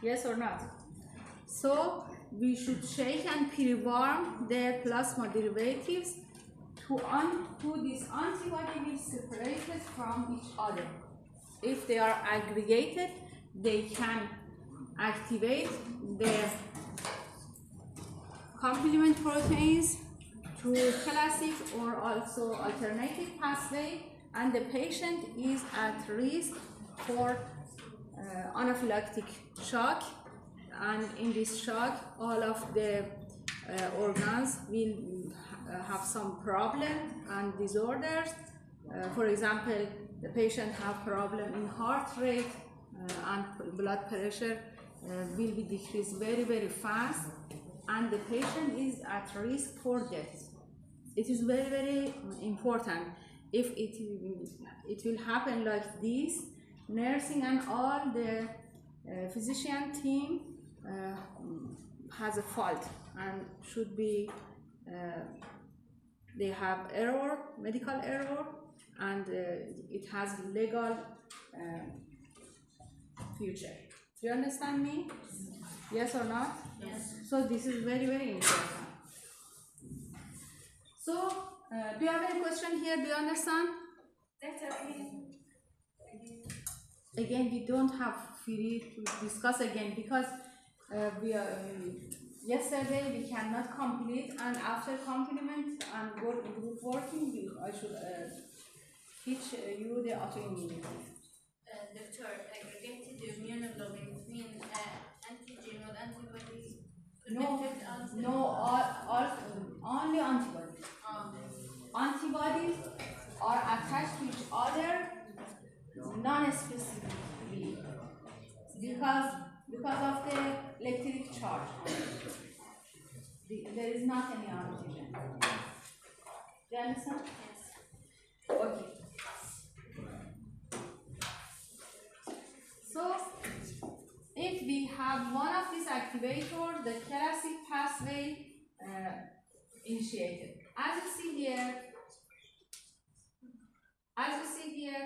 Yes or not? So we should shake and pre-warm the plasma derivatives to this antibody will separate it from each other. If they are aggregated, they can activate the complement proteins through classic or also alternative pathway, and the patient is at risk for anaphylactic shock, and in this shock all of the organs will have some problem and disorders. For example, the patient have problem in heart rate and blood pressure will be decreased very fast, and the patient is at risk for death. It is very important. If it will happen like this, nursing and all the physician team has a fault and should be they have error, medical error, and it has legal future. Do you understand me? Yes or not? Yes. So this is very important. So do you have any question here? Do you understand? Again, we don't have free to discuss again because we are, yesterday we cannot complete, and after complement and group working, I should teach you the autoimmunity. Doctor, aggregated immunoglobulin mean antigen or antibodies? Only antibodies. Antibodies are attached to each other non-specifically because of the electric charge. There is not any antigen. Do you understand? Yes. Okay. So, if we have one of these activators, the classic pathway initiated. As you see here,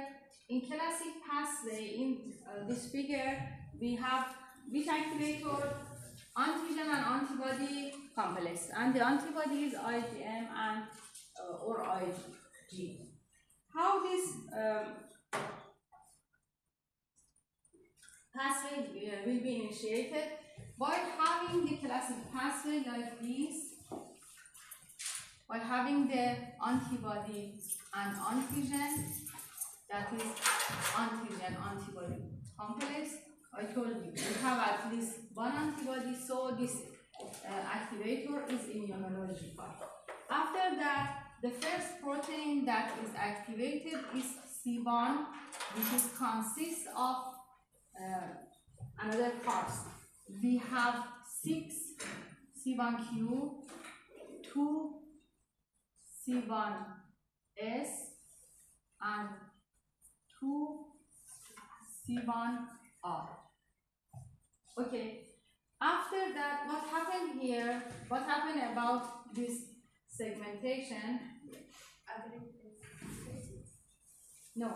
in classic pathway, in this figure, we have which activator? Antigen and antibody complex, and the antibody is IgM and or Ig. How this pathway will be initiated? By having the classic pathway like this, by having the antibody and antigen, that is antigen-antibody complex. I told you, we have at least one antibody, so this activator is immunological. After that, the first protein that is activated is C1, which consists of another parts. We have 6 C1q, 2 C1s, and 2 C1r. Okay. After that, what happened here? What happened about this segmentation? No.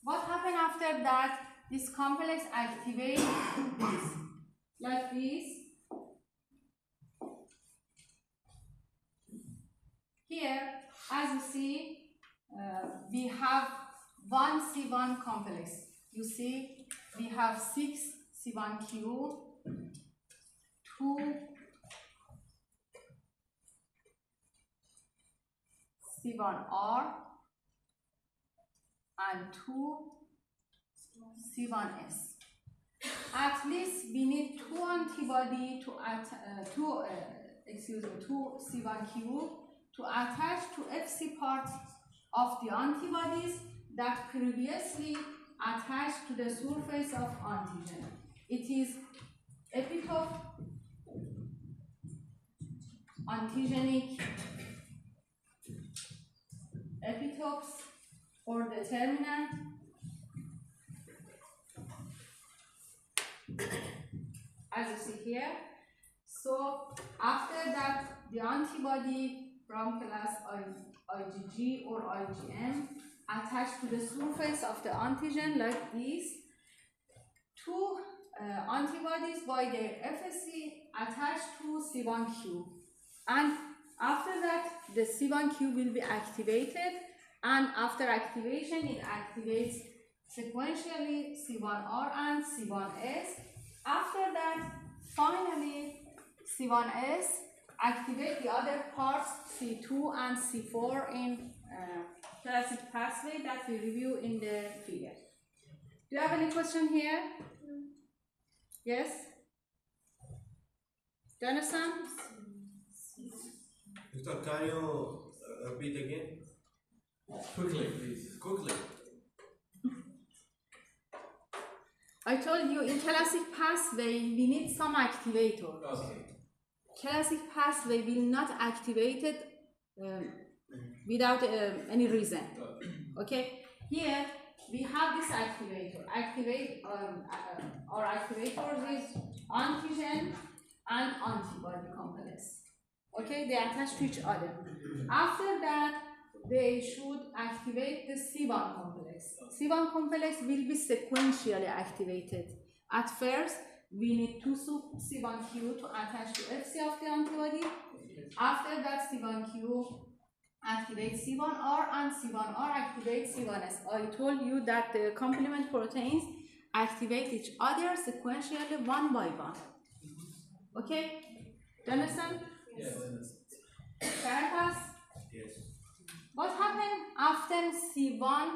What happened after that? This complex activates this, like this. Here, as you see, we have one C1 complex. You see, we have 6 C1q, 2 C1r, and 2 C1s. At least we need 2 antibody to two C1q to attach to Fc part of the antibodies that previously attached to the surface of antigen. It is epitope, antigenic epitopes or determinant, as you see here. So after that, the antibody from class IgG or IgM attached to the surface of the antigen like this. 2 antibodies by their FSC attached to C1q, and after that the C1q will be activated, and after activation it activates sequentially C1r and C1s. After that, finally C1s activate the other parts C2 and C4 in classic pathway that we review in the figure. Do you have any question here? Yes? Do you understand? Doctor, can you repeat again? Quickly, please. Quickly. I told you in classic pathway we need some activator. Okay. Classic pathway will not activate it without any reason. Okay, here we have this activator. Our activators is antigen and antibody complex. Okay, they attach to each other. After that, they should activate the C1 complex. C1 complex will be sequentially activated. At first, we need two C1q to attach to Fc of the antibody. After that, C1q activates C1r and C1r activates C1s. I told you that the complement proteins activate each other sequentially one by one. Okay? Do you understand? Yes. Caritas? Yes. What happened after C1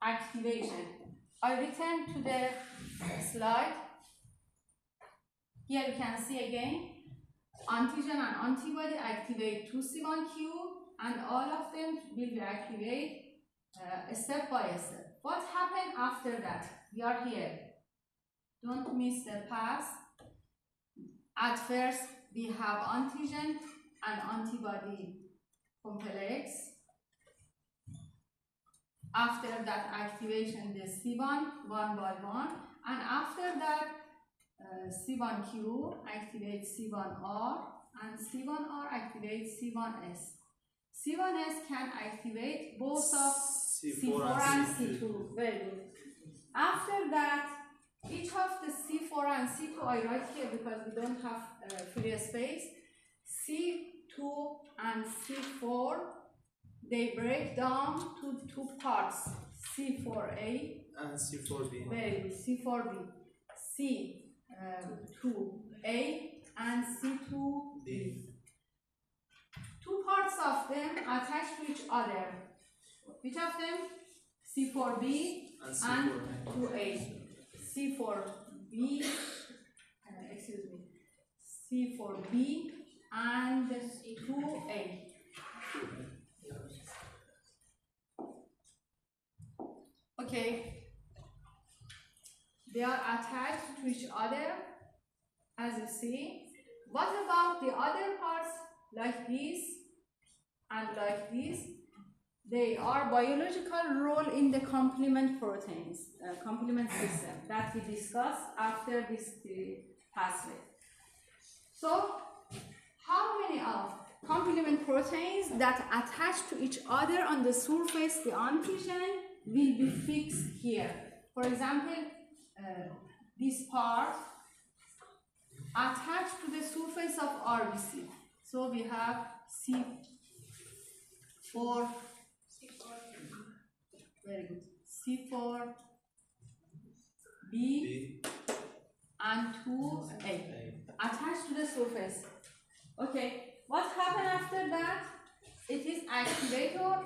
activation? I return to the slide. Here you can see again, antigen and antibody activate 2C1q, and all of them will be activated step by step. What happened after that? We are here. Don't miss the path. At first, we have antigen and antibody complex. After that activation, the C1 one by one, and after that C1q activates C1r and C1r activates C1s. C1s can activate both of C4 and C2. Very good. After that, each of the C4 and C2, I write here because we don't have free space. C2 and C4, they break down to two parts, C4a And C4B. Very good. C4b, C2a and C2b. Two parts of them attached to each other. Which of them? C4b and 2a. C4b, excuse me, C4b and 2a. Okay. They are attached to each other, as you see. What about the other parts, like this and like this? They are biological role in the complement proteins, complement system that we discussed after this pathway. So, how many of complement proteins that attach to each other on the surface, the antigen, will be fixed here? For example, this part attached to the surface of RBC. So we have C4, very good, C4B and 2A attached to the surface. Okay, what happened after that? It is activator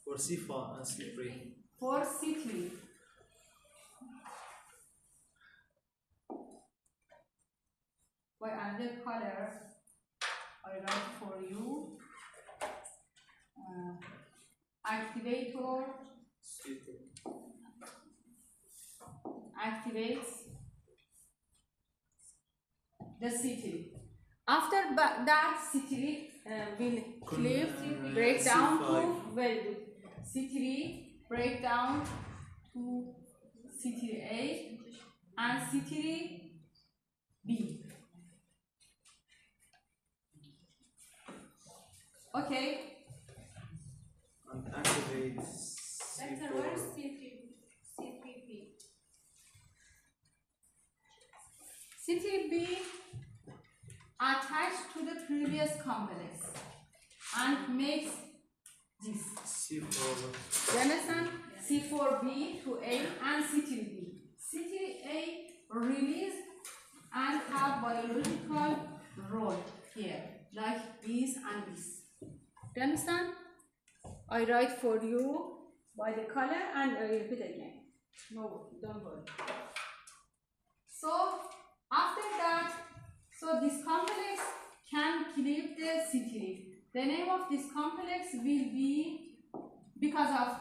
For C4 and C3. for C3. By another color, I write for you. Activator activates the C3. After that, C3 will cleave, break down to, very good, C3 break down to C3A and C3B. Okay. And activates Doctor, where is C3B? CTB attached to the previous complex and makes this. C4. You understand? C4B to A and C3B. C3A release and have biological role here, like this and this. Do you understand? I write for you by the color and I repeat again. No, don't worry. So after that, so this complex can cleave the C3. The name of this complex will be, because of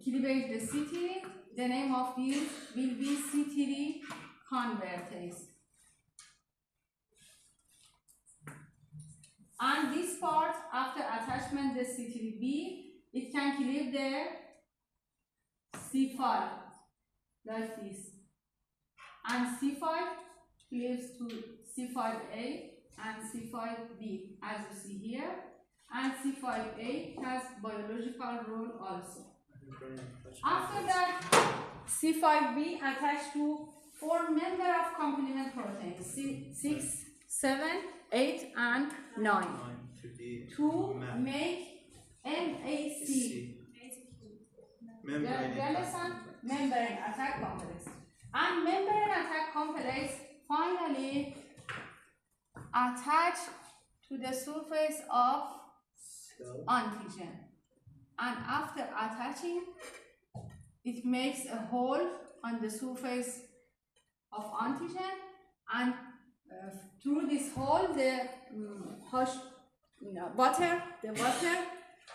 cleavage the C3, the name of this will be C3 convertase. And this part, after attachment the C3B, it can cleave the C5 like this. And C5 cleaves to C5A and C5B as you see here. And C5A has biological role also. After that, C5B attached to 4 members of complement proteins, 6, 7, 8 and 9 to make MAC. Membrane attack complex. And membrane attack complex finally attach to the surface of antigen. And after attaching, it makes a hole on the surface of antigen, and through this hole the water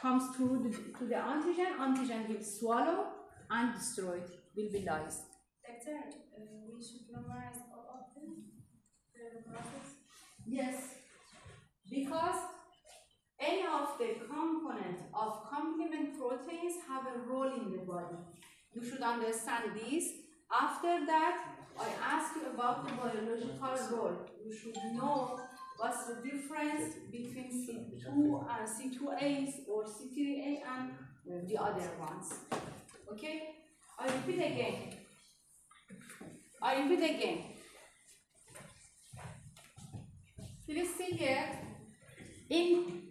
comes through to the antigen. Antigen will swallow and destroy it, will be lyzed. Doctor, we should memorize all of them for the process? Yes, because any of the components of complement proteins have a role in the body. You should understand this. After that, I ask you about the biological role. You should know what's the difference between C2 and C2As or C3A and the other ones. Okay? I repeat again. Please see here. In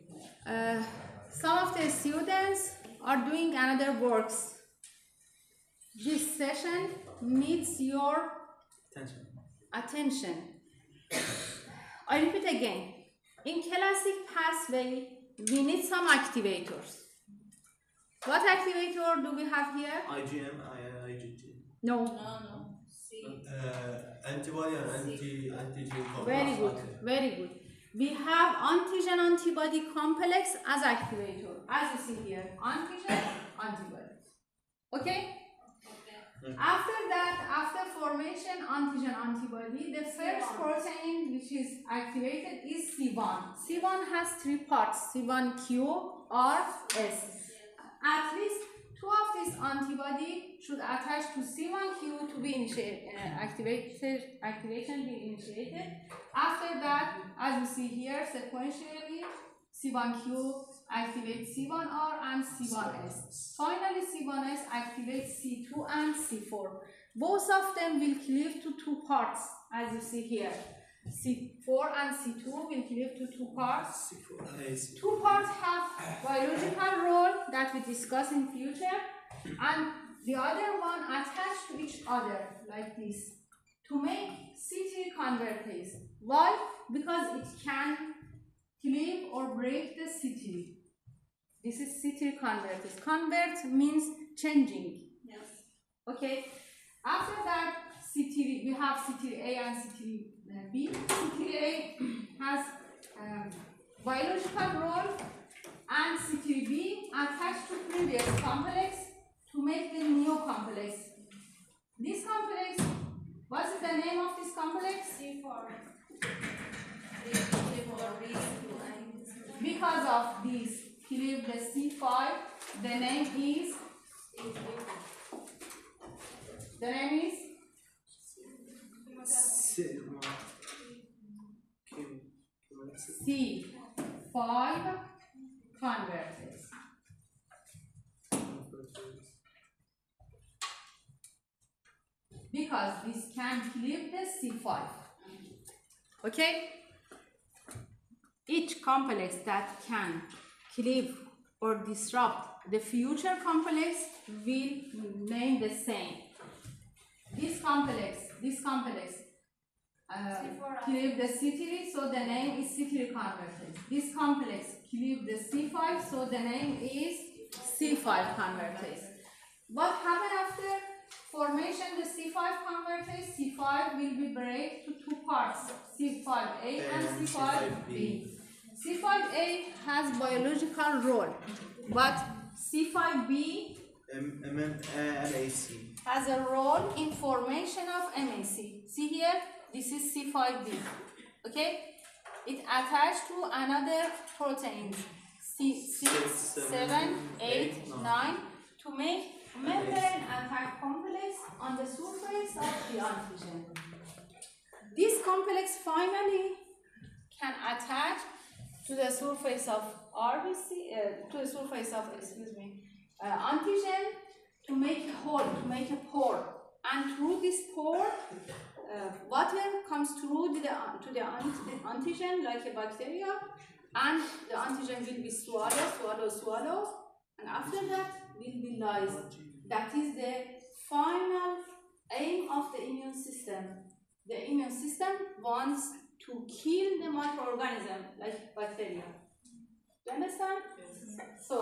some of the students are doing another works. This session needs your attention. I repeat again. In classic pathway, we need some activators. What activator do we have here? IgM, IgG. No. No. C. Antibody and antigen complex. Very good. We have antigen-antibody complex as activator. As you see here, antigen, antibody. Okay? After that, after formation antigen-antibody, the first protein which is activated is C1. C1 has 3 parts, C1q, R, S. At least 2 of this antibody should attach to C1q to be initiated, activation be initiated. After that, as you see here, sequentially, C1q activates C1R and C1S. Finally, C1S activates C2 and C4. Both of them will cleave to 2 parts, as you see here. C4 and C2 will cleave to 2 parts. 2 parts have biological role that we discuss in future, and the other one attached to each other like this to make C3 convertase. Why? Because it can cleave or break the C3. This is C3 convertase. Convert means changing. Yes. Okay. After that, C3, we have C3A and C3B. C3A has biological role, and C3B attached to previous complex to make the new complex. This complex, what is the name of this complex? C4. Because of this, cleave the C5, the name is C5 convertase. Because this can cleave the C5. Okay? Each complex that can cleave or disrupt the future complex will name the same. This complex cleave the C3, so the name is C3 convertase. This complex cleave the C5, so the name is C5 convertase. What happened after formation the C5 convertase? C5 will be break to two parts, C5A and C5B. C5A has biological role, but C5B MAC. has a role in formation of MAC. See here, this is C5B. Okay, it attached to another proteins C6, 7, 8, 9 to make membrane attack complex on the surface of the antigen. This complex finally can attach to the surface of RBC, to the surface of antigen to make a hole, to make a pore, and through this pore, water comes through the antigen like a bacteria, and the antigen will be swallowed, and after that will be lysed. That is the final aim of the immune system. The immune system wants to kill the microorganism like bacteria. Do you understand? So,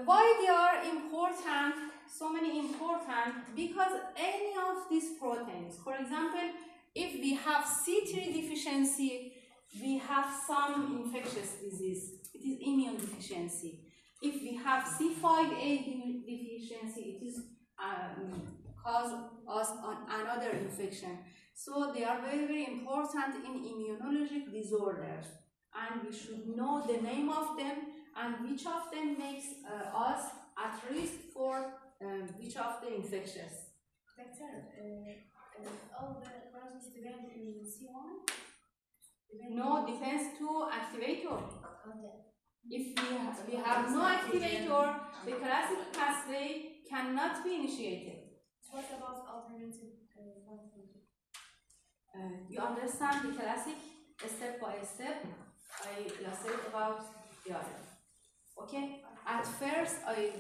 why they are important, so many important? Because any of these proteins, for example, if we have C3 deficiency, we have some infectious disease. It is immune deficiency. If we have C5A deficiency, it is cause us another infection. So they are very, very important in immunologic disorders, and we should know the name of them and which of them makes us at risk for which of the infectious. Doctor, all the processes depend in C1? No, depends to activator. Okay. If we have no activator, the classic pathway cannot be initiated. What about alternative pathway? You understand the classic step by step. I illustrate about the other. Okay? At first, I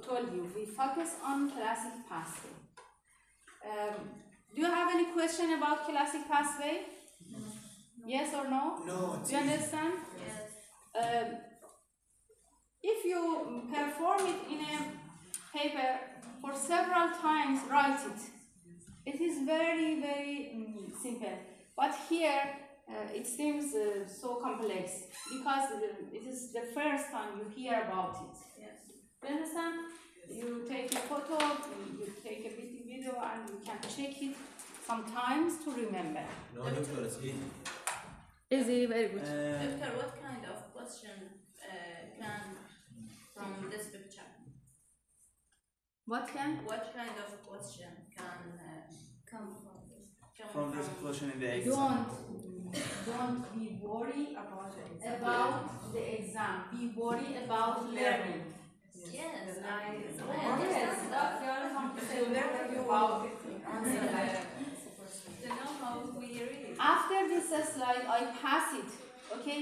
told you we focus on classic pathway. Do you have any question about classic pathway? No. Yes or no? No. Do you understand? Yes. If you perform it in a paper for several times, write it. It is very, very simple. But here, it seems so complex because it is the first time you hear about it. Yes. Do you understand? You take a photo, you take a video, and you can check it sometimes to remember. No, doctor, it's easy. Easy, very good. Doctor, what kind of question can from this picture? What can? What kind of question can come From this question in the exam. Don't be worried about the exam. Be worried about learning. Yes, Yes, that's the other thing about to know how we read. After this slide, I pass it. Okay.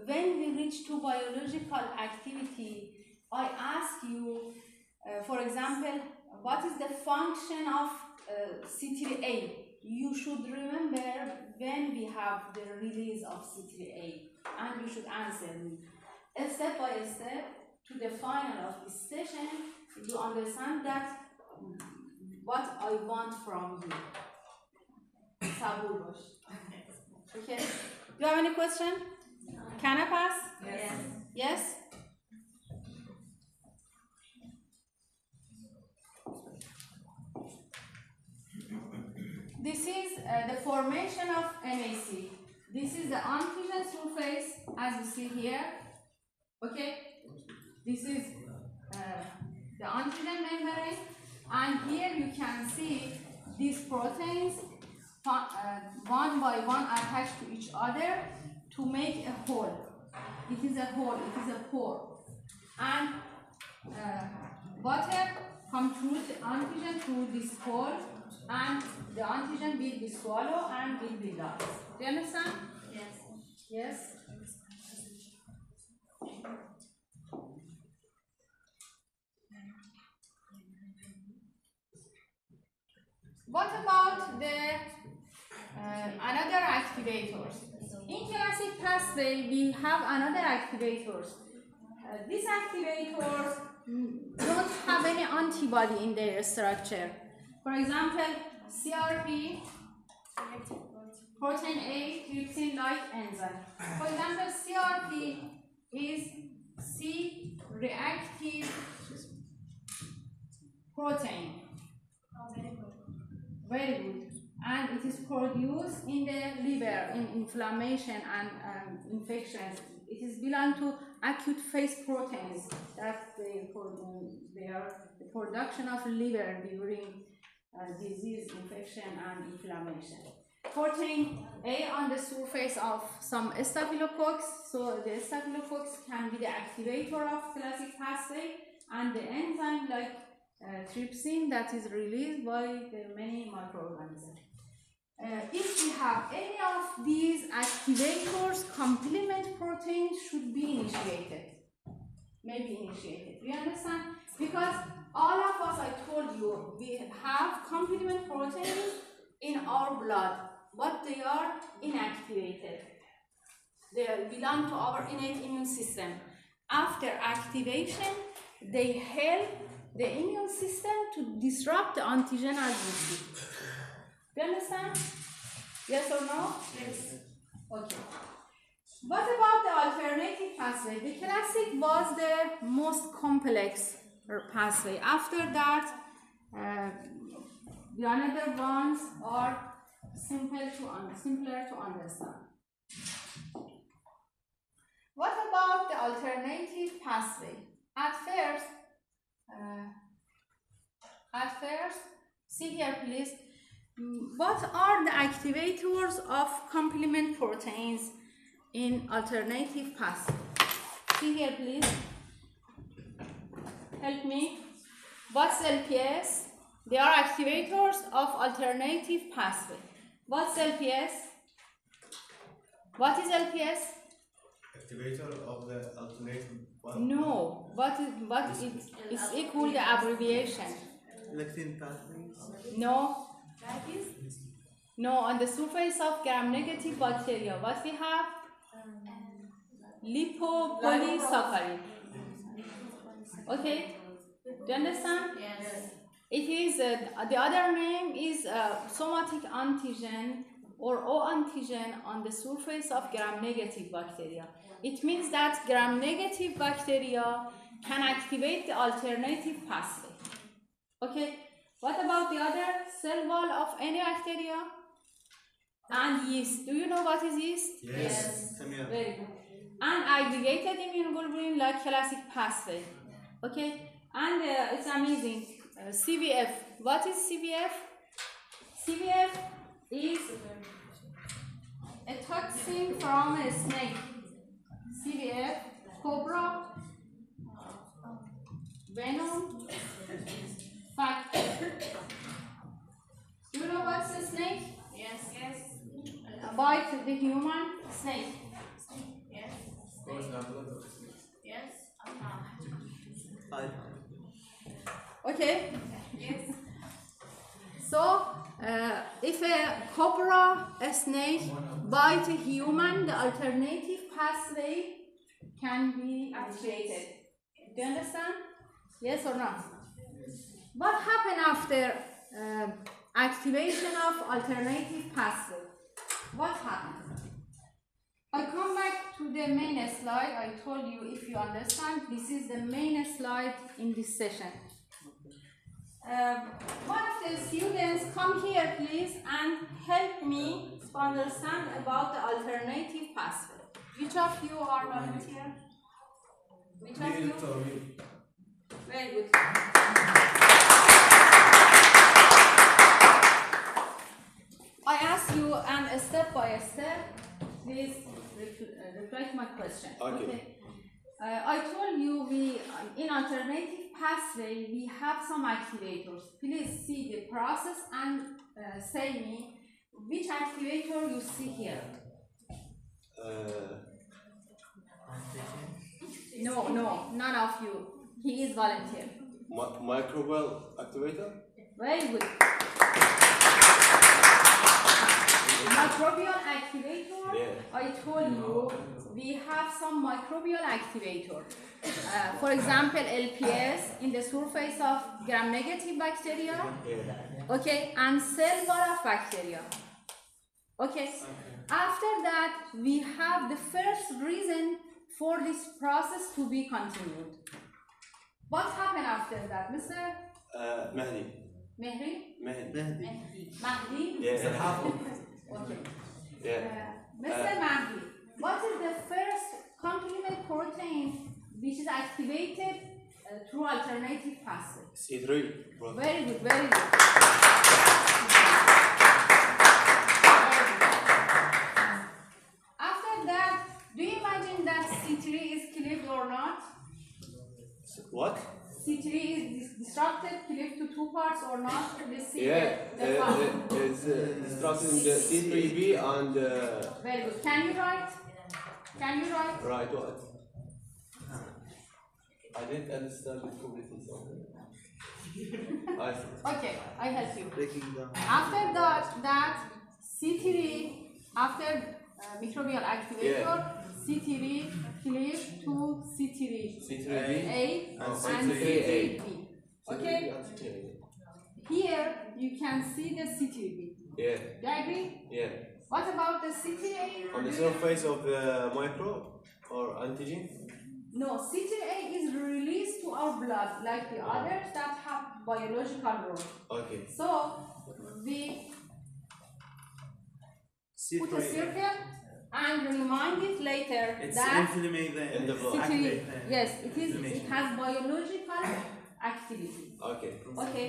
When we reach to biological activity, I ask you, for example, what is the function of C3A? You should remember when we have the release of C3A, and you should answer me. Step by step, to the final of this session, you understand that what I want from you. Sabur bash. Okay? Do you have any question? Can I pass? Yes. Yes? This is the formation of MAC. This is the antigen surface, as you see here. Okay? This is the antigen membrane, and here you can see these proteins one by one attached to each other to make a hole. It is a hole, it is a pore. And water comes through the antigen through this hole and the antigen will be swallowed and will be lost. Do you understand? Yes. Yes. What about the another activators? In classic pathway, we have another activators. These activators don't have any antibody in their structure. For example, CRP, protein A, trypsin-like enzyme. For example, CRP is C-reactive protein. Very good. And it is produced in the liver in inflammation and infections. It is belong to acute phase proteins that they are the production of liver during disease, infection, and inflammation. Protein A on the surface of some staphylococcus, so the staphylococcus can be the activator of classic pathway, and the enzyme like trypsin that is released by the many microorganisms. If we have any of these activators, complement protein should be initiated. Maybe initiated. Do you understand? Because all of us, I told you, we have complement proteins in our blood, but they are inactivated. They belong to our innate immune system. After activation, they help the immune system to disrupt the antigen as we see. Do you understand? Yes or no? Yes. Okay. What about the alternative pathway? The classic was the most complex pathway. After that, the other ones are simpler to understand. What about the alternative pathway? At first, see here please, what are the activators of complement proteins in alternative pathway? See here please, help me. What's LPS? They are activators of alternative pathway. What's LPS? What is LPS? Activator of the alternative. No, what is equal the abbreviation? Lectin pathways. No. No, on the surface of gram-negative bacteria, what we have? Lipopolysaccharid. Okay, do you understand? Yes. It is, the other name is somatic antigen or O antigen on the surface of gram-negative bacteria. It means that gram-negative bacteria can activate the alternative pathway. Okay, what about the other cell wall of any bacteria? And yeast. Do you know what is yeast? Yes. Very good. And aggregated immunoglobulin like classic pathway. Okay, and it's amazing. CVF. What is CVF? CVF is a toxin from a snake. CVF, cobra, venom, factor. Do you know what's a snake? Yes. Bite the human snake. Yes. Yes. Okay. Yes. So, if a cobra, a snake, bite a human, the alternative pathway can be activated. Do you understand? Yes or no? What happened after activation of alternative pathway? What happened? I come back to the main slide. I told you, if you understand, this is the main slide in this session. One of the students come here please and help me to understand about the alternative pathway. Which of you are volunteer? Which of you? Very good. I ask you and step by step, please reply to my question. Okay. I told you we in alternative pathway, we have some activators. Please see the process and say me which activator you see here. No, none of you. He is volunteer. Microbial activator? Very good. Microbial activator, Yeah. I told you, we have some microbial activator. For example, LPS in the surface of gram-negative bacteria, Yeah. okay, and cell wall of bacteria. Okay. After that, we have the first reason for this process to be continued. What happened after that, Mr. Mahdi. Mehri? Mahdi. Mahdi? Yeah. Okay. Yeah. Mr. Mahdi, what is the first complement protein which is activated through alternative pathway? C3. Bro. Very good, very good. After that, do you imagine that C3 is cleaved or not? What? C3 is disrupted, cleaved to two parts or not? Let's see Yeah. the file. It's disrupted in the C3b and. Very good. Can you write? Can you write? Right, what? I didn't understand it completely. I see. Okay, I help you. Breaking down. After that C3, after microbial activator, C3 cleave to C3A C3b and C3A. C3B. Okay? Here you can see the C3B. Yeah. Do you agree? Yeah. What about the C3A? On the surface of the microbe or antigen? No, C3A is released to our blood like the others that have biological role. Okay. So we put a circle and remind it later It's that inflammation there. In the blood. C3, yes, it has biological activity. Okay. Okay.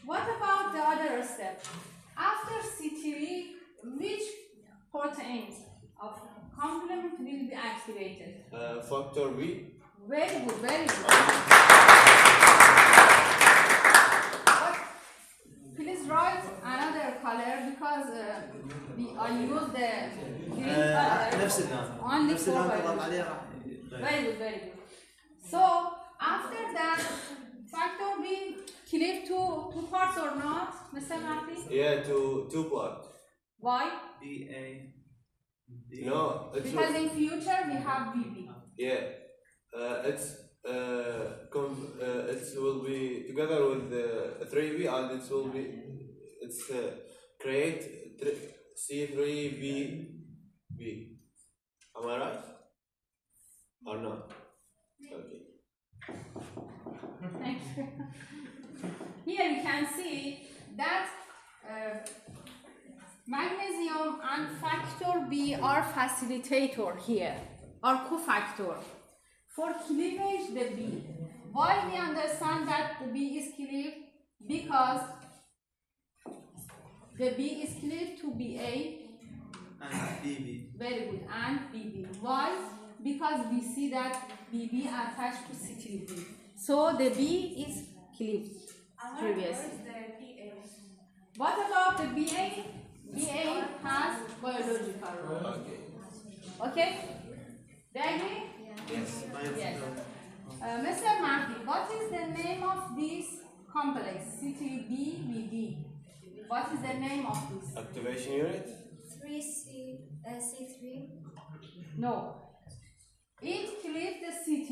What about the other step? After C3, which proteins of complement will be activated? Factor B. Very good, very good. Please write another color because I use the green color نفس اللون. only نفس for اللون تضغط biology. عليه راح. Very good, very good. So after that, factor B cleave to two parts or not, Mr. Mahdi? Yeah, two part. Why? BA. No, it's Because in future we have BB. yeah. It will be together with the 3B and it's create C3B. Am I right? Or not? Okay. Thank you. Here you can see that magnesium and factor B are facilitator here, are cofactor. For cleavage, the B. Why we understand that the B is cleaved? Because the B is cleaved to BA, And BB. very good, and BB. Why? Because we see that BB attached to C3B. So the B is cleaved previously. What about the BA? BA has biological role. Okay. Okay? Do you agree? Yes. Yes. Mr. Mahdi, what is the name of this complex C3BBD? What is the name of this? Activation unit. 3C3. No. It cleaves the C3.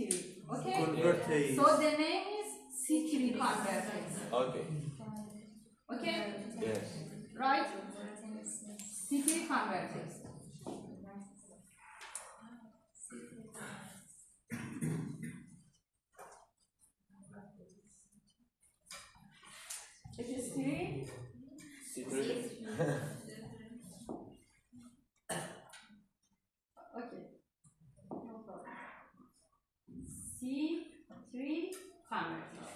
Okay? Convertase. So the name is C3 convertase. Okay. Okay? Yes. Right? C3 convertase. It is 3. C3. Okay. No problem. C3 convertase.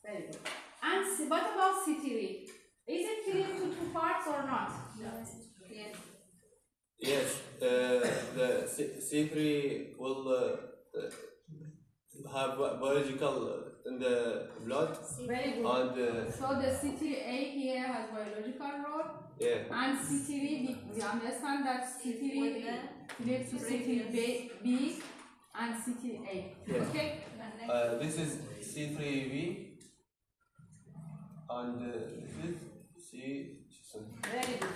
Very good. And what about C3? Is it cleaved to two parts or not? Yes. Yes. The C3 will have biological in the blood Very good. and So the CT8 here has biological role, yeah. and CT3, we understand that CT3 leads to CT8 and CT8. Yeah. Okay? This is C3V and this is C. Very good.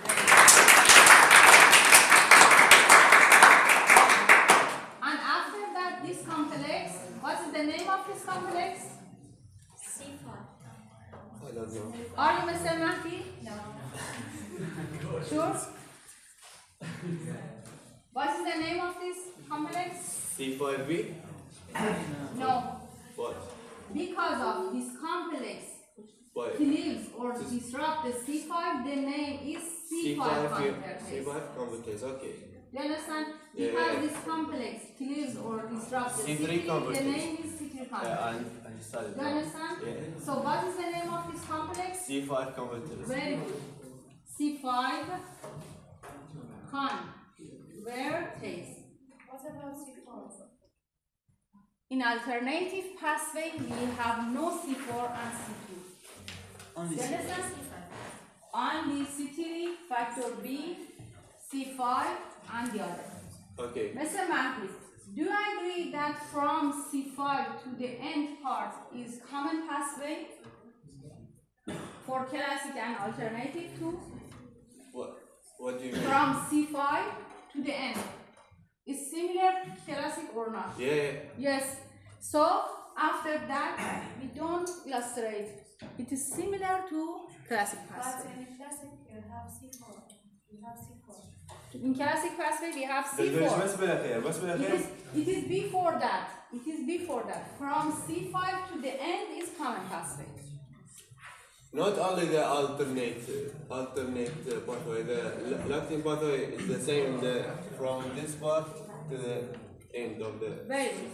And after that, this complex, what is the name of this complex? I don't know. Are you Mr. Mahdi? No. Sure? What is the name of this complex? C5V. No. What? Because of this complex Why? cleaves or disrupt the C5, the name is C5 complex. C5 complex. Okay. You understand? Yeah, Because yeah. this complex cleaves or disrupts the C3 C3, the complex. name is C3 complex. I understand. You understand? Yeah. So what is the name of this complex? C5 complex. Very good. C5 convertase. What about C4? In alternative pathway, we have no C4 and C2. Only You understand? Only C3, factor B, C5, and the other. Okay. Mr. Mahdi, do you agree that from C5 to the end part is common pathway for classic and alternative too? What do you mean? From C5 to the end is similar to classic or not? Yeah. Yes. So after that, we don't illustrate. It is similar to classic But pathway. in classic, you have C4. You have C4. In classic pathway, we have بس C4. بالأخير بس بالأخير. It is before that. It is before that. From C5 to the end is common pathway. Not only the alternate pathway, the lactin pathway is the same from this part to the end of the. Very good.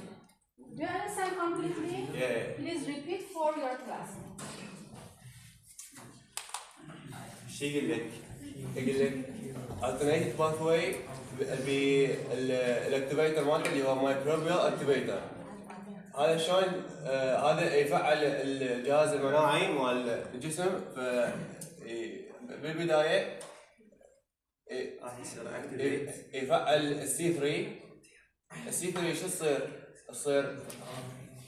Do you understand completely? Yeah. Please repeat for your class. شو يقول لك؟ يقول لك alternative pathway بالاكتيفيتر مالته اللي هو مايكروبيال اكتيفيتر. هذا شلون هذا يفعل الجهاز المناعي مال الجسم بالبدايه راح يصير activate. يفعل السي 3 شو تصير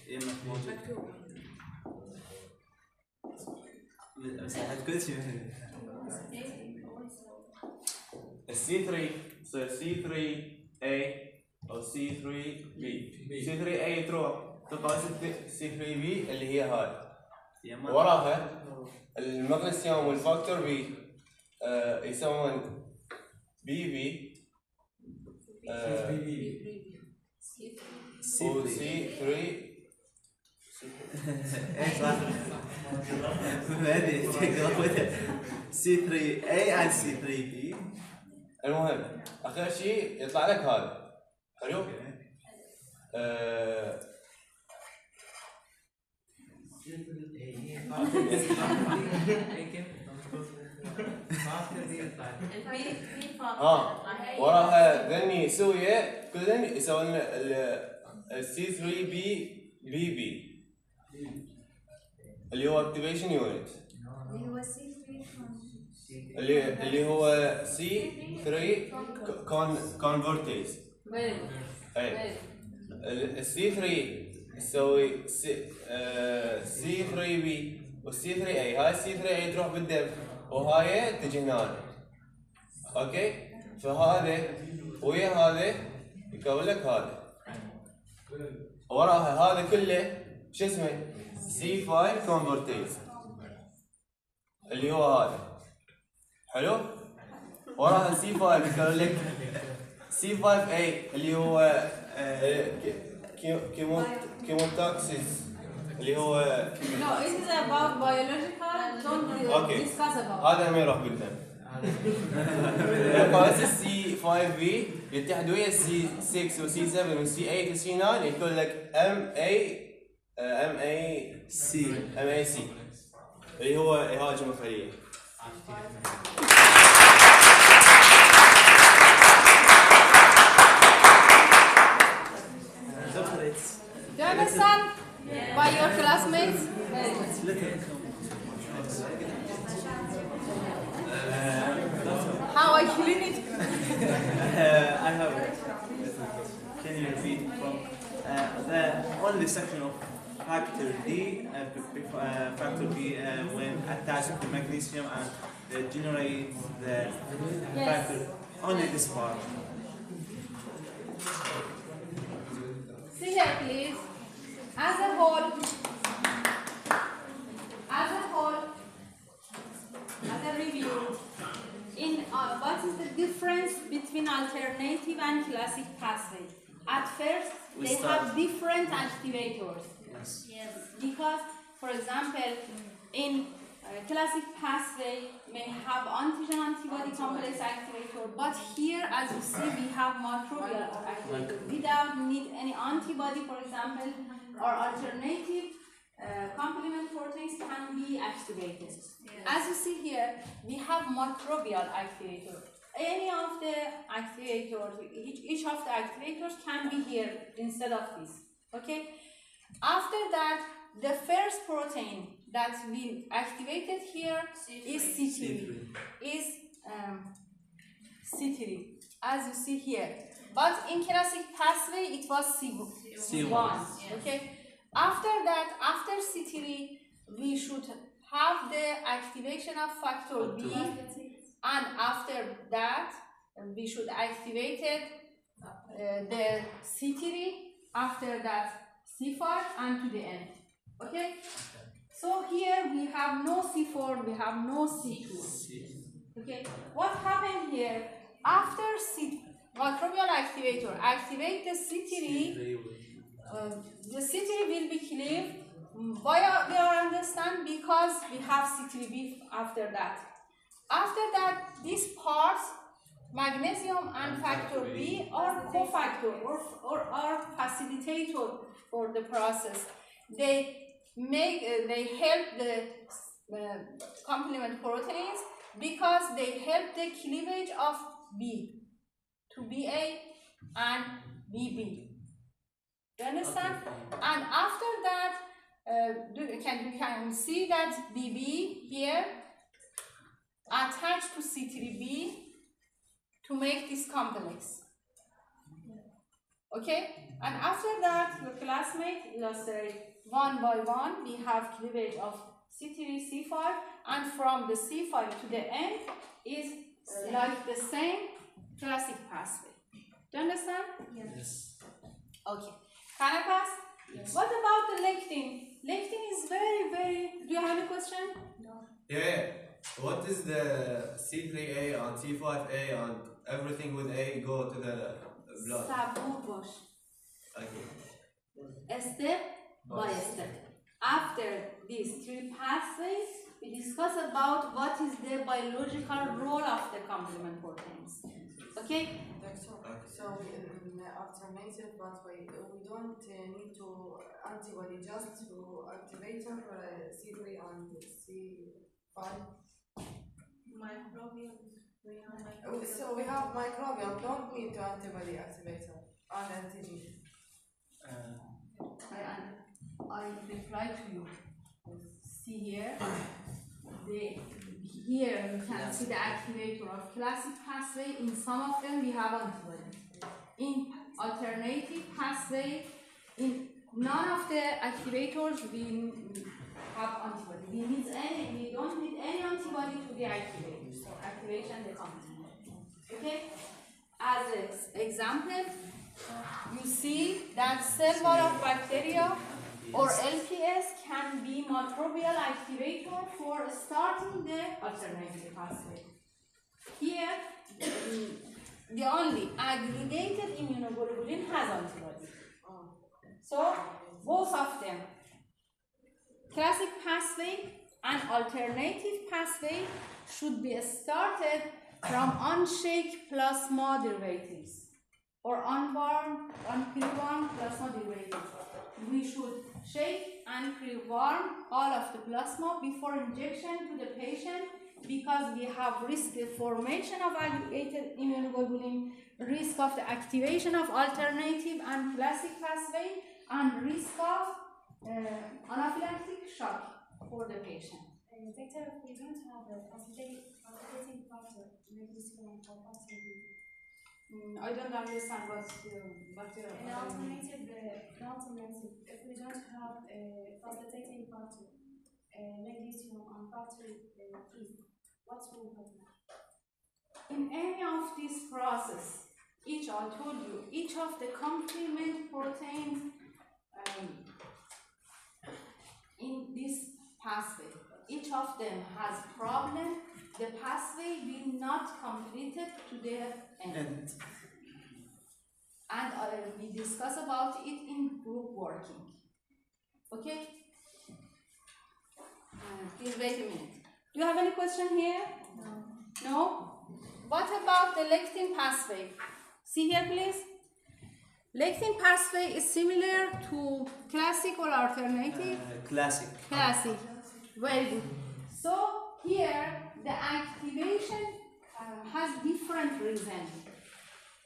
يمك موجود. مساحة كل شيء مثل السي 3 تصير سي 3 A او سي 3 B. سي 3 A تروح تلقى سي 3 B اللي هي هاي. وراها المغنيسيوم والفاكتور بي يسمون BB وسي 3 ايه صح. هذه C3A and C3B. المهم اخر شيء يطلع لك هذا. حلو؟ وراها ذني سويه كلن يسوون السي 3 بي بي اللي هو اكتيفيشن يونت اللي هو C3 اللي هو سي 3 كونفرتيز. اي السي 3 تسوي سي 3 بي والسي 3 اي. هاي السي 3 اي تروح بالدم وهاي تجي هنا. اوكي فهذا ويا هذا يكون لك هذا. وراها هذا كله شو اسمه سي 5 كونفرتيز اللي هو هذا. حلو؟ وراها سي 5 يكون لك سي 5 اي اللي هو كيموتاكسيس اللي هو No, it is about biological. Don't discuss about. هذا ما يروح بالدم. يبقى بس السي 5 بي يتحد ويا السي 6 والسي 7 والسي 8 والسي 9 يكون لك ام اي سي اللي هو يهاجم الخليه. Do you understand by clinic. I have. Can you repeat from the only section of factor D, factor B when attached to magnesium and generate the factor only this part. See here, please. As a whole, as a review, in what is the difference between alternative and classic pathway? At first, they have different activators. Yes. Because, for example, in classic pathway may have antigen-antibody complex activator, but here, as you see, we have microbial activator. Without need any antibody, for example, or alternative complement proteins can be activated. As you see here, we have microbial activator. Any of the activators, each of the activators can be here instead of this. Okay. After that, the first protein that we activated here is C3. Is C3, as you see here. But in classic pathway, it was C1. Okay. After that, after C3, we should have the activation of factor B, and after that, we should activate it, the C3. After that, C5 and to the end. Okay. So here we have no C4, we have no C2. Okay. What happened here? After microbial activator activate the C3, the C3 will be cleaved. Why we are understand? Because we have C3b after that. After that, these parts, magnesium and factor B, are cofactor or are facilitator for the process. They help the complement proteins because they help the cleavage of B to BA and BB. You understand? And after that, you can see that BB here attached to C3b to make this complex. Okay? And after that, your classmate illustrate one by one. We have cleavage of C3, C5, and from the C5 to the end is like the same classic pathway. Do you understand? Yes. Okay. Can I pass? Yes. What about the lectin? Lectin is very, do you have a question? No. Yeah. What is the C3A and C5A and everything with A go to the blood? Sabur bosh. Okay. Step by step. After these three pathways, we discuss about what is the biological role of the complement proteins. Okay? So in alternative pathway, we don't need to antibody just to activator C3 and C5. Microbial. So we have microbial, don't need to antibody activator and antigen. I reply to you. See here. Here you can see the activator of classic pathway. In some of them we have antibody. In alternative pathway, in none of the activators we have antibody. We don't need any antibody to the activator. So activation the complement. Okay? As an example, you see that cell wall of bacteria or LPS can be microbial activator for starting the alternative pathway. Here, the only aggregated immunoglobulin has antibody. So, both of them, classic pathway and alternative pathway, should be started from unshaked plasma derivatives or unwarm, pre-warm plasma derivatives. We should shake and pre-warm all of the plasma before injection to the patient because we have risk of formation of aggregated immunoglobulin, risk of the activation of alternative and classic pathway, and risk of anaphylactic shock for the patient. Doctor, if we don't have a facilitating factor in magnesium or vitamin B. I don't understand what you're An alternative, if we don't have a facilitating factor, magnesium and vitamin B, what will happen? In any of this process, I told you, each of the complement proteins in this pathway, each of them has problem. The pathway will not complete it to the end. And we discuss about it in group working. Okay? Please wait a minute. Do you have any question here? No? What about the lectin pathway? See here, please. Lectin pathway is similar to classic or alternative? Classic. Classic. Very good. So here the activation has different reason.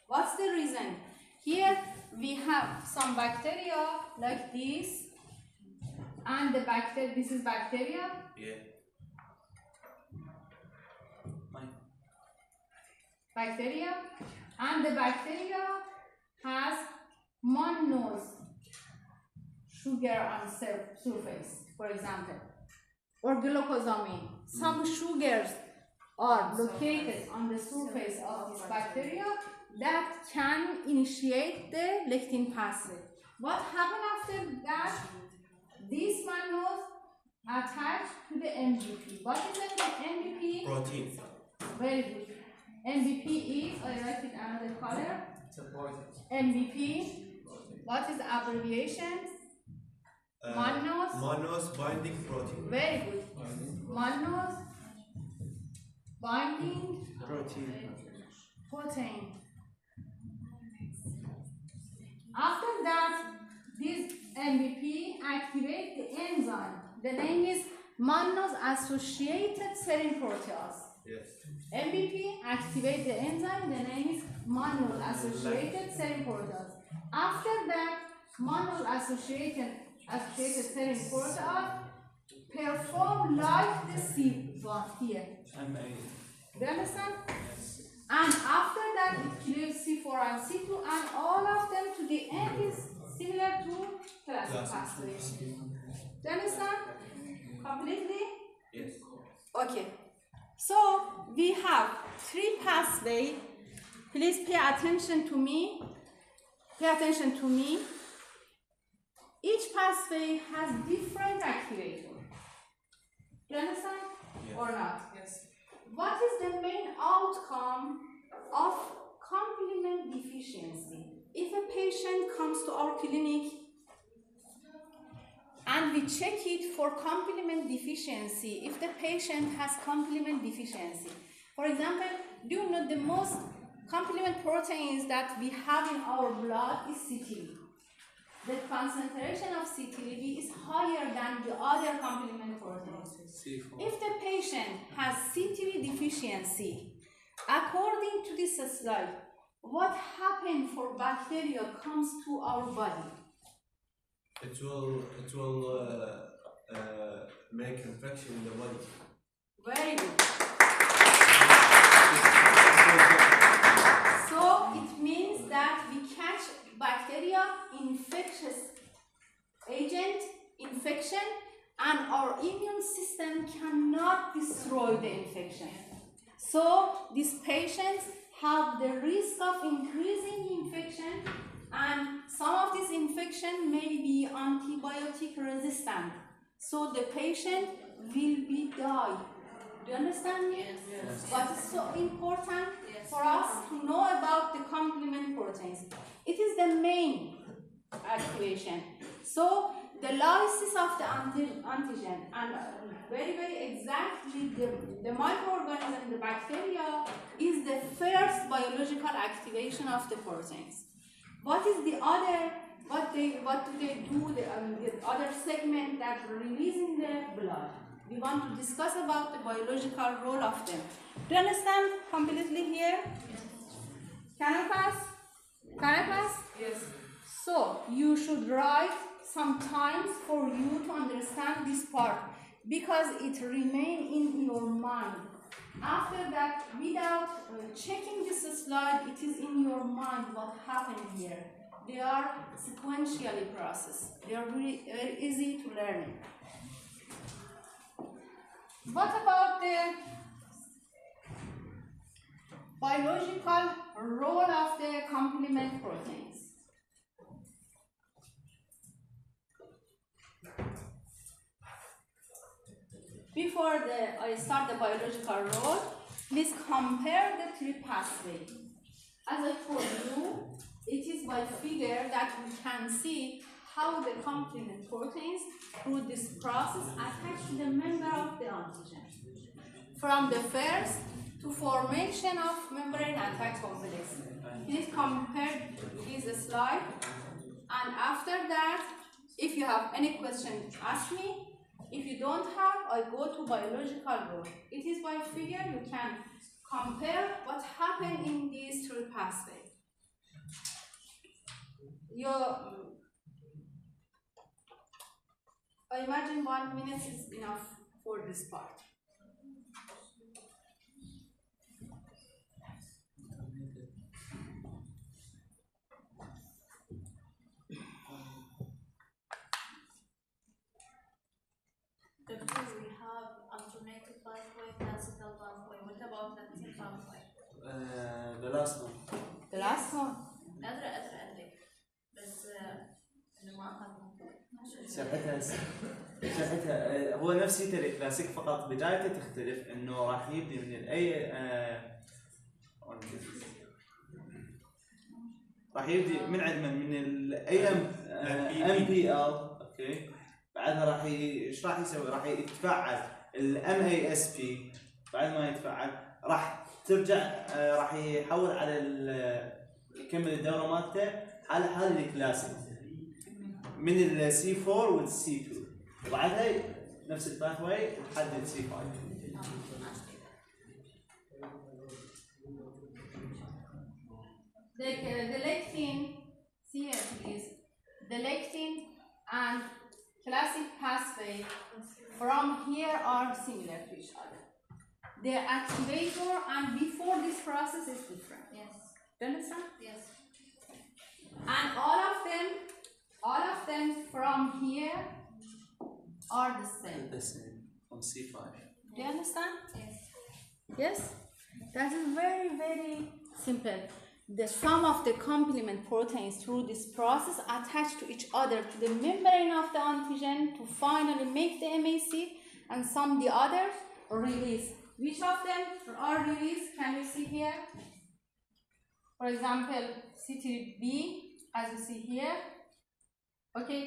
What's the reason? Here we have some bacteria like this, and the this is bacteria. Yeah. Bacteria, and the bacteria has monoose sugar on surface, for example, or glucosamine. Some sugars are located on the surface of this bacteria that can initiate the lectin pathway. What happens after that? This monoose attached to the MVP. What is the MVP? Protein. Very good. MVP is, I write it another color. MVP. What is the abbreviation? Monoose binding protein. Very good. Monoose binding protein. After that, this MVP activates the enzyme. The name is monoose associated serine protease. Yes. MVP activates the enzyme. The name is monoose associated serine protease. After that, monoose associated serine protease perform like the C1 here. Do you understand? And after that, it clears C4 and C2, and all of them to the end is similar to classic pathway. Do you understand? Completely? Yes. Okay. So we have 3 pathways. Please pay attention to me. Pay attention to me. Each pathway has different activator. Do you understand? Yes. Or not? Yes. What is the main outcome of complement deficiency? If a patient comes to our clinic and we check it for complement deficiency, if the patient has complement deficiency, for example, do you know the most complement proteins that we have in our blood is C3. The concentration of C3b is higher than the other complement proteins. If the patient has C3 deficiency, according to this slide, what happens for bacteria comes to our body? It will make infection in the body. Very good. So it means that we catch bacteria, infectious agent, infection, and our immune system cannot destroy the infection. So these patients have the risk of increasing infection, and some of this infection may be antibiotic resistant. So the patient will be die. Do you understand me? Yes. But it's so important for us to know about the complement proteins. It is the main activation. So the lysis of the antigen and very exactly the microorganism, the bacteria, is the first biological activation of the proteins. What is the other? What do they do? The other segment that release in the blood. We want to discuss about the biological role of them. Do you understand completely here? Can I pass? Can I pass? Yes. So you should write some times for you to understand this part, because it remains in your mind. After that, without slide, it is in your mind what happened here. They are sequentially processed. They are very, very easy to learn. What about the biological role of the complement proteins? Before I start the biological role, please compare the three pathways. As I told you, it is by figure that we can see how the complement proteins through this process attach to the member of the antigen. From the first to formation of membrane attack complex. Please compare this slide, and after that, if you have any question, ask me. If you don't have, I go to biological role. It is by figure you can compare what happened in these three pathways. I imagine 1 minute is enough for this part. Doctor, we have alternative pathway, classical pathway. What about lectin pathway? The last one. The last one. قادرة أدرك بس إنه ما أخذنا. شرحتها هو نفس سيتري كلاسيك، فقط بدايته تختلف، انه راح يبدي من الاي راح يبدي من عندنا من الاي ام بي ال. اوكي، بعدها راح ايش راح يسوي؟ راح يتفعل الام اي اس بي. بعد ما يتفعل راح ترجع راح يحول على يكمل الدوره مالته على الكلاسيك من السي 4 والسي 2، وبعدها نفس الباثواي لحد السي 5. The lectin, see here please, the lectin and classic pathway from here are similar to each other. The activator and before this process is different. Yes. Do you understand? Yes. And all of them from here are the same. The same from C5. Do you understand? Yes. Yes? That is very, very simple. The sum of the complement proteins through this process attach to each other to the membrane of the antigen to finally make the MAC, and some the others release. Which of them are released? Can you see here? For example, C3b, as you see here. Okay,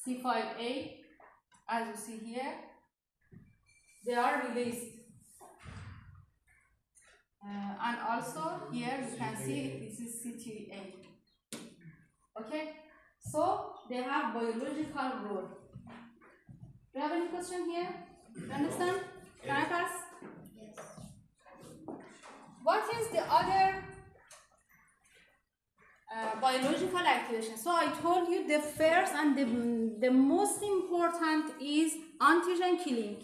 C5a, as you see here. They are released. And also here you can see this is C3a. Okay, so they have biological role. Do you have any question here? Do you understand? Can I pass? Yes. What is the other biological activation? So I told you the first and the most important is antigen killing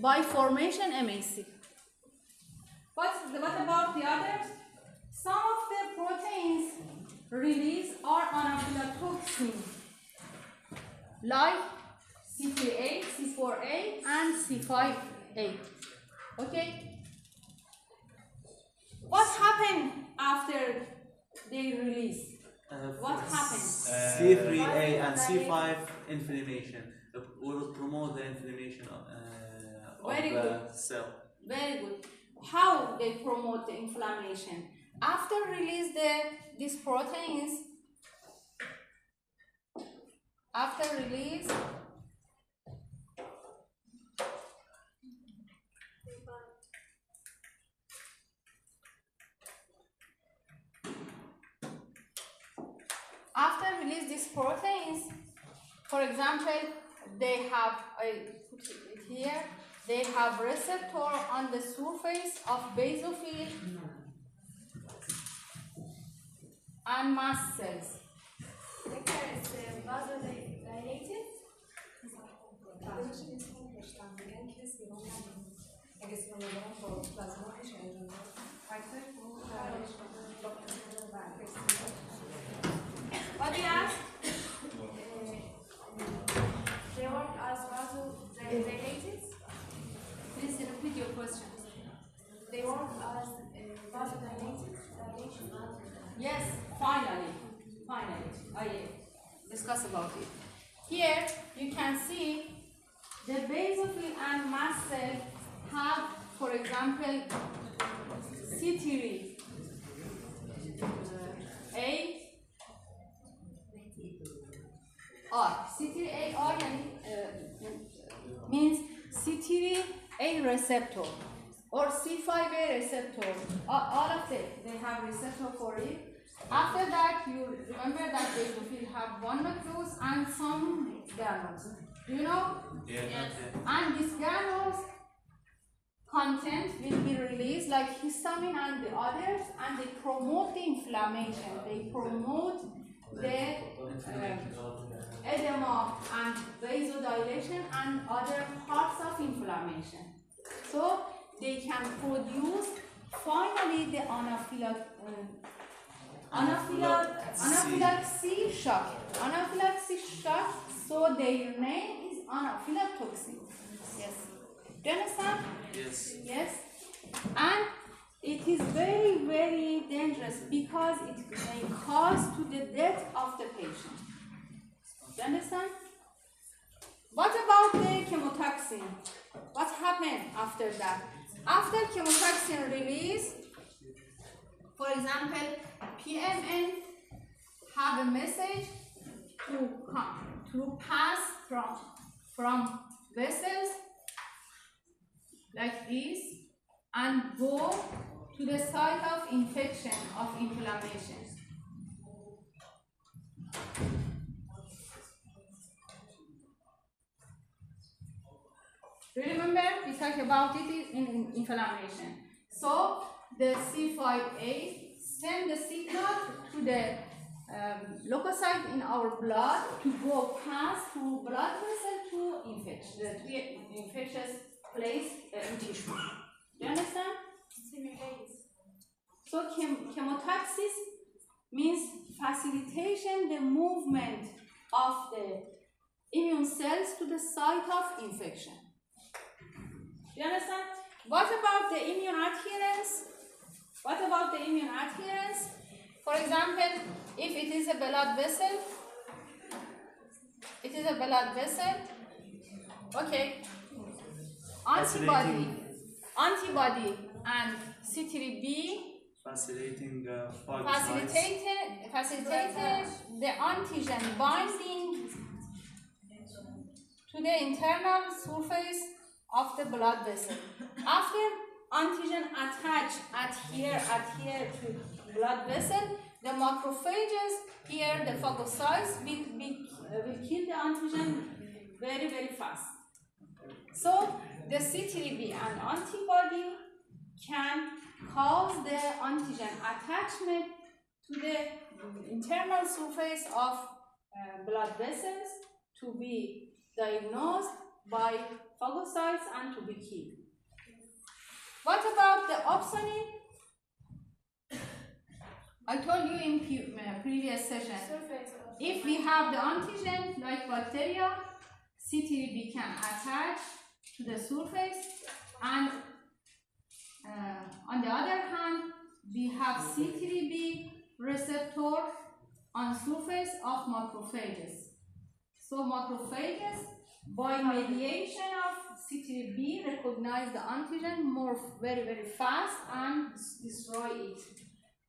by formation MAC. What about the others? Some of the proteins released are anaphylatoxin, like C3a, C4a, and C5a. Okay? What happened after they release? What happens? C3a and C5 inflammation will promote the inflammation of Very the good. cell. Very good. How they promote the inflammation? After release these proteins, after release, these proteins, for example, they have, I put it here, they have receptor on the surface of basophil and mast cells. as vasodilated dilation. Yes, finally, I discuss about it. Here you can see the basophil and mast cell have, for example, C3A R. C3AR means C3A receptor or C5A receptor. All of them, they have receptor for it. After that, you remember that basophil have one nucleus and some granules. Do you know? Yes. And these granules content will be released like histamine and the others, and they promote the inflammation. They promote the edema and vasodilation and other parts of inflammation. So they can produce finally the anaphylactic shock. Anaphylactic shock, so their name is anaphylactoxin. Yes. Do you understand? Yes. Yes. And it is very, very dangerous because it may cause to the death of the patient. Do you understand? What about the chemotoxin? What happened after that? After chemotoxin release, for example, PMN have a message to pass from vessels like this and go to the site of infection, of inflammation. Remember, we talked about it in inflammation. So the C5A send the signal to the leukocyte in our blood to go past through blood vessel to infectious place in tissue. Do you understand? So chemotaxis means facilitation the movement of the immune cells to the site of infection. Do you understand? What about the immune adherence? What about the immune adherence? For example, if it is a blood vessel, okay, antibody and C3b Facilitated the antigen binding to the internal surface of the blood vessel. After antigen adhere to blood vessel, the macrophages here, the phagocytes will kill the antigen very, very fast. So the C3b and antibody can cause the antigen attachment to the internal surface of blood vessels to be diagnosed by phagocytes and to be killed. What about the opsonin? I told you in previous session, if we have the antigen like bacteria, C3b can attach to the surface, and on the other hand, we have C3b receptor on surface of macrophages. So macrophages, by mediation of C3b, recognize the antigen very, very fast and destroy it.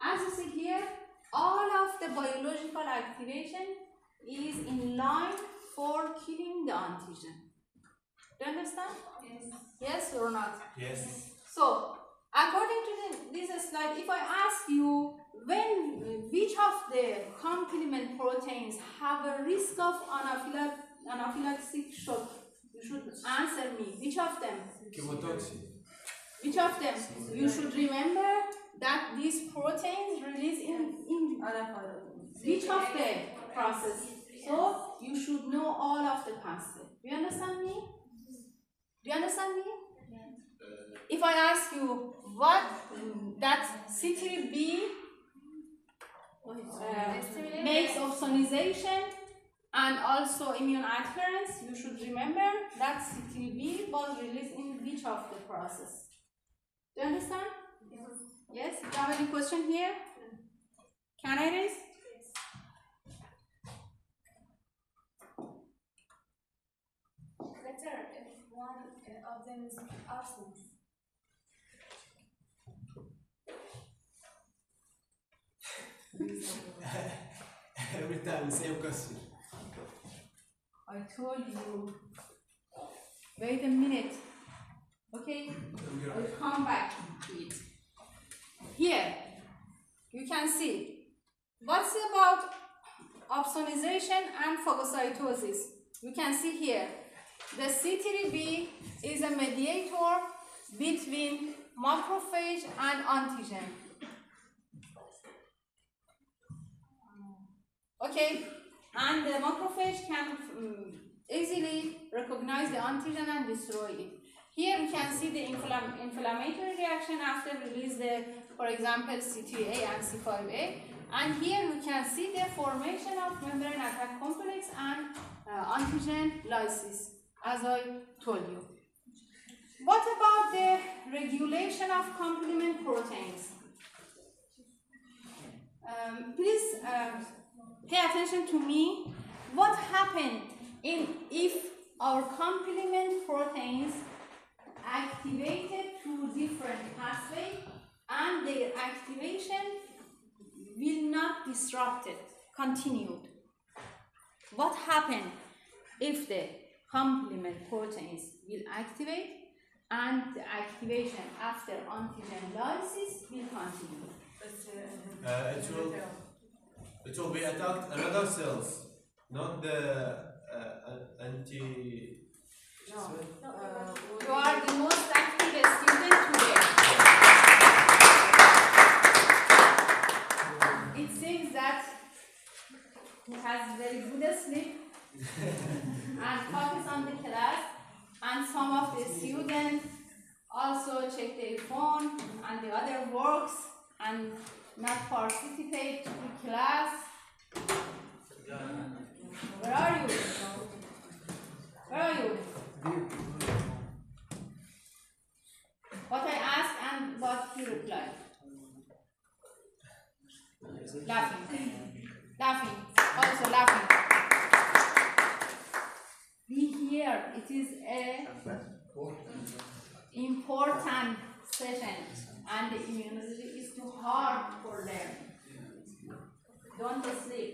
As you see here, all of the biological activation is in line for killing the antigen. Do you understand? Yes. Yes or not? Yes. So, according to this slide, if I ask you which of the complement proteins have a risk of anaphylactic shock, you should answer me. Which of them? Chemotoxin. Which of them? You should remember that these proteins release in which of the process. So you should know all of the pathway. Do you understand me? Do you understand me? If I ask you what that C3b makes opsonization and also immune adherence, you should remember that C3b was released in which of the process. Do you understand? have any question here? Can I raise? Better if one of them is absent. Every time, same question. I told you. Wait a minute. Okay? I'll come back to it. Here, you can see. What's about opsonization and phagocytosis? You can see here. The C3b is a mediator between macrophage and antigen. Okay, and the macrophage can easily recognize the antigen and destroy it. Here we can see the inflammatory reaction after release the, for example, C3a and C5a. And here we can see the formation of membrane attack complex and antigen lysis, as I told you. What about the regulation of complement proteins? Please pay attention to me. What happened if our complement proteins activated through different pathways and their activation will not disrupted, continued? What happened if the complement proteins will activate and the activation after antigen lysis will continue? It will be attacked another cells, not the anti. No. You are the most active student today. It seems that he has very good sleep and focus on the class, and some of the students also check their phone and the other works and not participate to the class. Where are you? Where are you? What I asked and what you replied. Laughing. Laughing. Also laughing. Be here. It is a important session and the immunity is too hard for them. Don't sleep.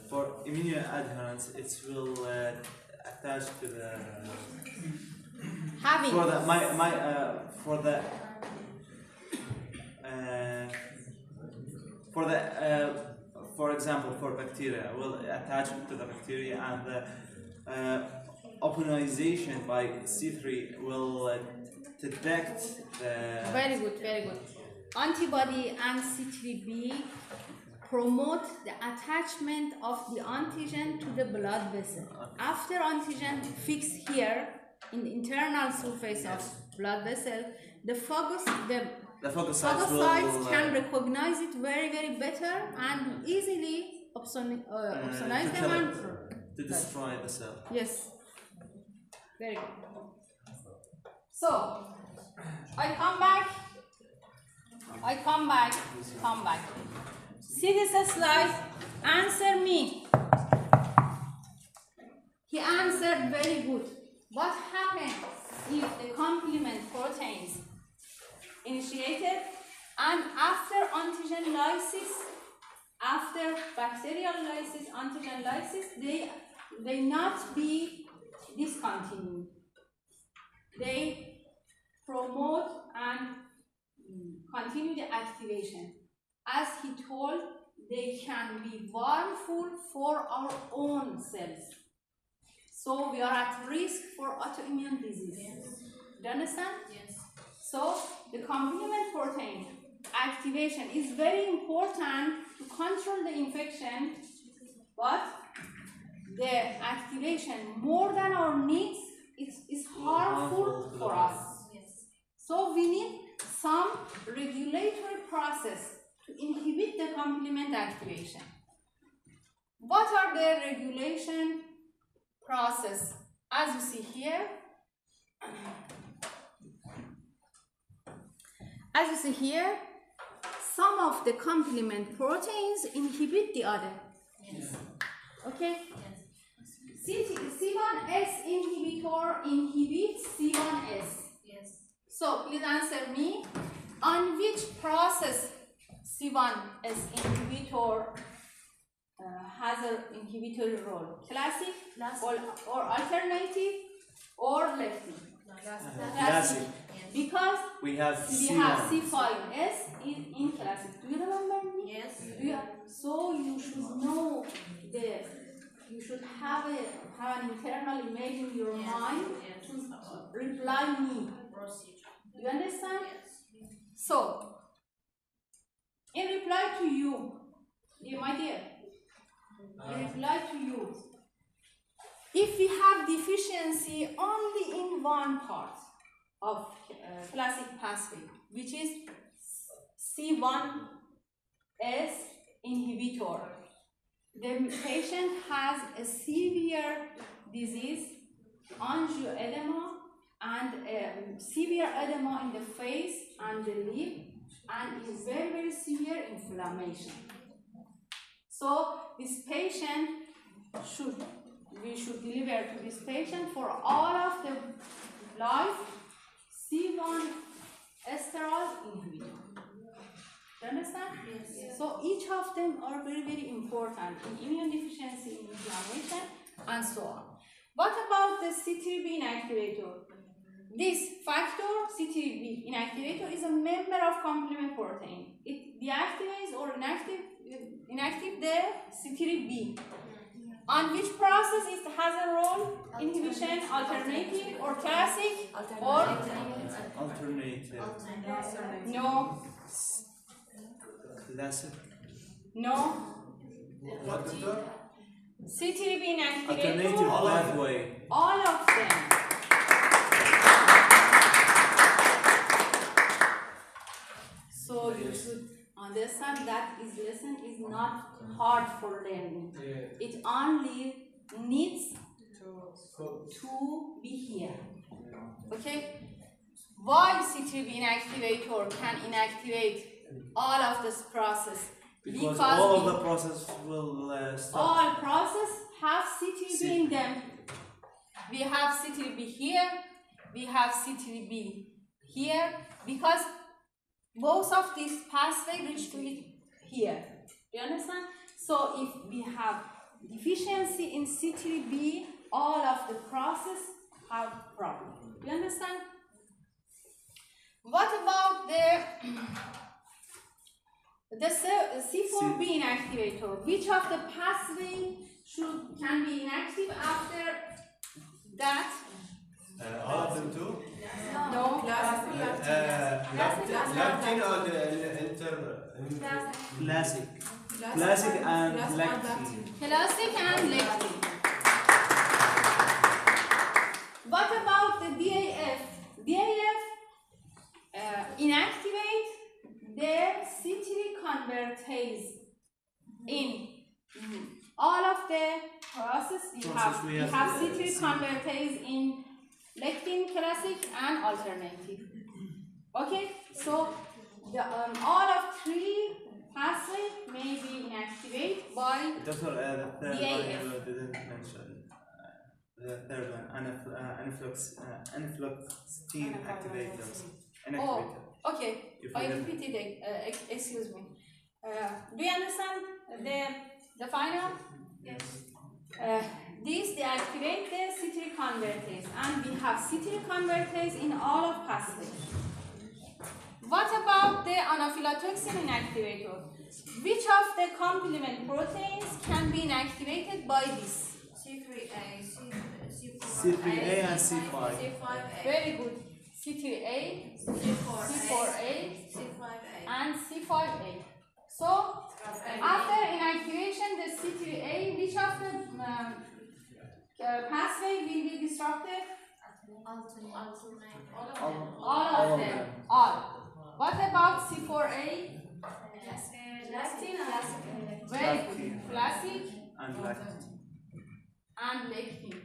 For immunoadherence, it will attach to the Having for the for example, for bacteria, will attach to the bacteria, and the opsonization by C3 will detect the. Very good, very good. Antibody and C3b promote the attachment of the antigen to the blood vessel. After antigen fixed here in the internal surface of blood vessel, the phagocytes can recognize it very, very better and easily opsonize them and to destroy the cell. Yes. Very good. So, I come back. See this slide? Answer me. He answered very good. What happens if the complement proteins initiated and after antigen lysis, after bacterial lysis, antigen lysis, they not be discontinued. They promote and continue the activation. As he told, they can be harmful for our own cells. So we are at risk for autoimmune disease. Do you understand? Yes. So the complement protein activation is very important to control the infection, but the activation more than our needs is harmful for us. Yes. So we need some regulatory process to inhibit the complement activation. What are the regulation process? As you see here, As you see here, some of the complement proteins inhibit the other. Yes. Okay? Yes. C1s inhibitor inhibits C1s. Yes. So please answer me, on which process C1s inhibitor has an inhibitory role? Classic or alternative or lectin? Classic. Because We have we C1. have C5s in classic. Do you remember me? Yes. So you should know you should have an internal image in your mind to reply me. Procedure. You understand? Yes. So, in reply to you, my dear, in reply to you, if we have deficiency only in one part of classic pathway, which is C1s inhibitor, the patient has a severe disease, angioedema, and severe edema in the face and the lip, and is very, very severe inflammation. So this patient we should deliver to this patient for all of the life C1 esterase inhibitor. Do you understand? Yes. So each of them are very, very important in immune deficiency, in inflammation, and so on. What about the C3b inactivator? This factor, C3b inactivator, is a member of complement protein. It deactivates or inactive the C3b. On which process it has a role? Inhibition, alternative, or classic, or Alternative. no, Classic. no. What, doctor? C3b Alternative inactivator, pathway. all of them. So you should understand that this lesson is not hard for learning. It only needs to be here. Okay? Why C3b inactivator can inactivate all of this process? Because all of the process will stop. All process have C3b in them. We have C3b here, we have C3b here, because both of these pathways reach to it here. Do you understand? So if we have deficiency in C3b, all of the process have problem. Do you understand? What about the C4b inactivator? Which of the pathway can be inactive after that? All of them too? No. Leptin or the internal? Classic. Classic and lectin. Classic and lectin. What about the DAF? DAF inactivate the C3 convertase in all of the process. We have C3 convertase in lectin, classic, and alternative. Okay, so all of three pathways may be inactivated by Doctor, the third DAF. one you didn't mention. The third one, anaphyloxetine activators. Oh, okay. If I we don't- repeated it. Excuse me. Do you understand the final? Yes. These deactivate the C3 convertase, and we have C3 convertase in all of pathways. What about the anaphylatoxin inactivator? Which of the complement proteins can be inactivated by this? C3A, C3A and C5. C5A, Very good. C3A, C4A, C5A. and C5A. So, after inactivation, the C3A, which of the pathway will be disrupted? Alternate. All of them. All. What about C4A? Lectin and Very good. Classic And lectin. and lectin.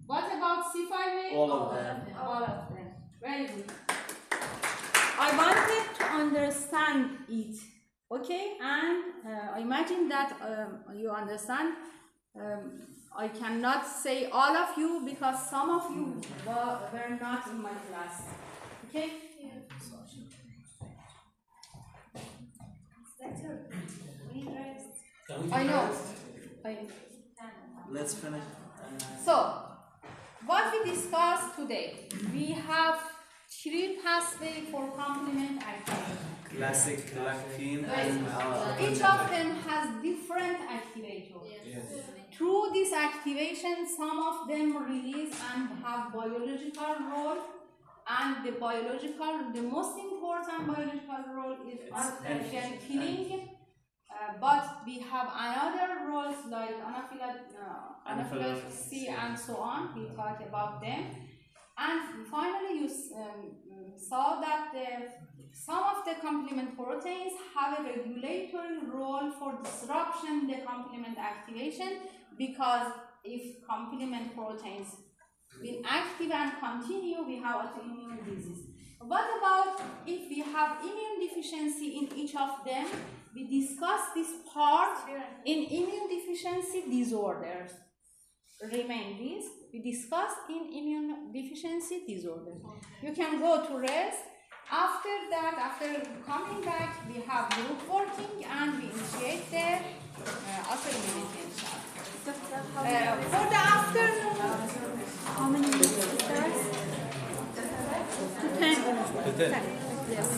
What about C5A? All of them. All of them. Very good. I wanted to understand it, okay? And I imagine that you understand. I cannot say all of you because some of you were not in my class, okay? I know. Let's finish. So, what we discussed today, we have 3 pathways for complement activation. Classic lactine and Each of them has different activators. Through this activation, some of them release and have biological role, and the most important biological role is artificial killing. But we have another roles like anaphylaxis and so on. We talk about them. And finally, you saw that some of the complement proteins have a regulatory role for disruption the complement activation, because if complement proteins will active and continue, we have autoimmune disease. What about if we have immune deficiency in each of them? We discussed this part in immune deficiency disorders. Remain this. We discussed in immune deficiency disorders. You can go to rest. After that, after coming back, we have group working and we initiate the autoimmunity. For the afternoon, how many minutes is there? 10. 10. Yes.